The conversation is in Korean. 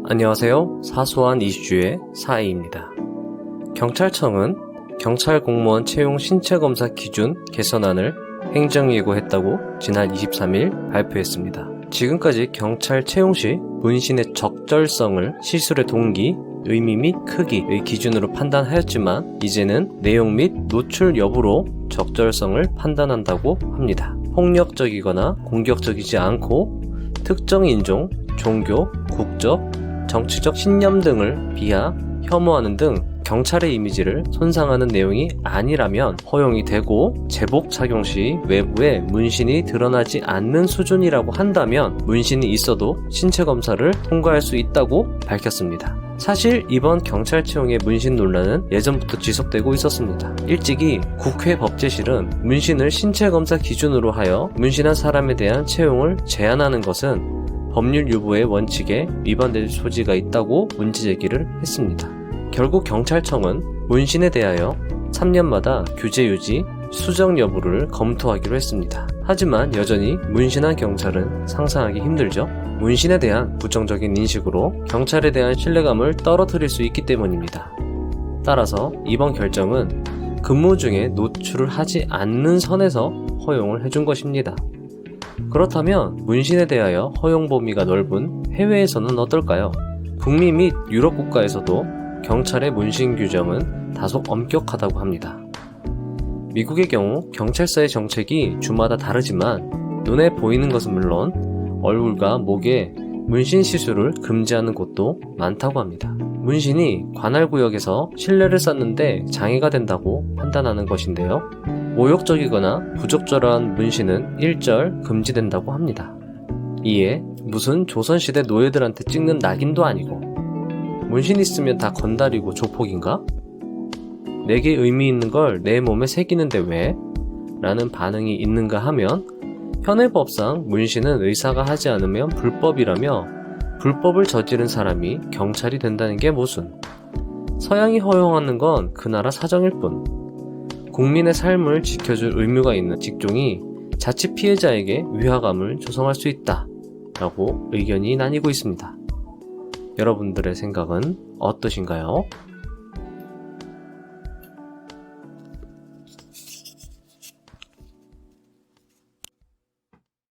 안녕하세요. 사소한 이슈의 사이입니다. 경찰청은 경찰 공무원 채용 신체검사 기준 개선안을 행정예고했다고 지난 23일 발표했습니다. 지금까지 경찰 채용 시 문신의 적절성을 시술의 동기, 의미 및 크기의 기준으로 판단하였지만 이제는 내용 및 노출 여부로 적절성을 판단한다고 합니다. 폭력적이거나 공격적이지 않고 특정 인종, 종교, 국적, 정치적 신념 등을 비하, 혐오하는 등 경찰의 이미지를 손상하는 내용이 아니라면 허용이 되고 제복 착용 시 외부에 문신이 드러나지 않는 수준이라고 한다면 문신이 있어도 신체 검사를 통과할 수 있다고 밝혔습니다. 사실 이번 경찰 채용의 문신 논란은 예전부터 지속되고 있었습니다. 일찍이 국회 법제실은 문신을 신체 검사 기준으로 하여 문신한 사람에 대한 채용을 제한하는 것은 법률 유보의 원칙에 위반될 소지가 있다고 문제제기를 했습니다. 결국 경찰청은 문신에 대하여 3년마다 규제 유지, 수정 여부를 검토하기로 했습니다. 하지만 여전히 문신한 경찰은 상상하기 힘들죠? 문신에 대한 부정적인 인식으로 경찰에 대한 신뢰감을 떨어뜨릴 수 있기 때문입니다. 따라서 이번 결정은 근무 중에 노출을 하지 않는 선에서 허용을 해준 것입니다. 그렇다면 문신에 대하여 허용 범위가 넓은 해외에서는 어떨까요? 북미 및 유럽 국가에서도 경찰의 문신 규정은 다소 엄격하다고 합니다. 미국의 경우 경찰서의 정책이 주마다 다르지만 눈에 보이는 것은 물론 얼굴과 목에 문신 시술을 금지하는 곳도 많다고 합니다. 문신이 관할구역에서 신뢰를 쌓는데 장애가 된다고 판단하는 것인데요. 모욕적이거나 부적절한 문신은 일절 금지된다고 합니다. 이에 무슨 조선시대 노예들한테 찍는 낙인도 아니고 문신 있으면 다 건달이고 조폭인가? 내게 의미 있는 걸 내 몸에 새기는데 왜? 라는 반응이 있는가 하면 현행법상 문신은 의사가 하지 않으면 불법이라며 불법을 저지른 사람이 경찰이 된다는 게 무슨? 서양이 허용하는 건 그 나라 사정일 뿐. 국민의 삶을 지켜줄 의무가 있는 직종이 자칫 피해자에게 위화감을 조성할 수 있다 라고 의견이 나뉘고 있습니다. 여러분들의 생각은 어떠신가요?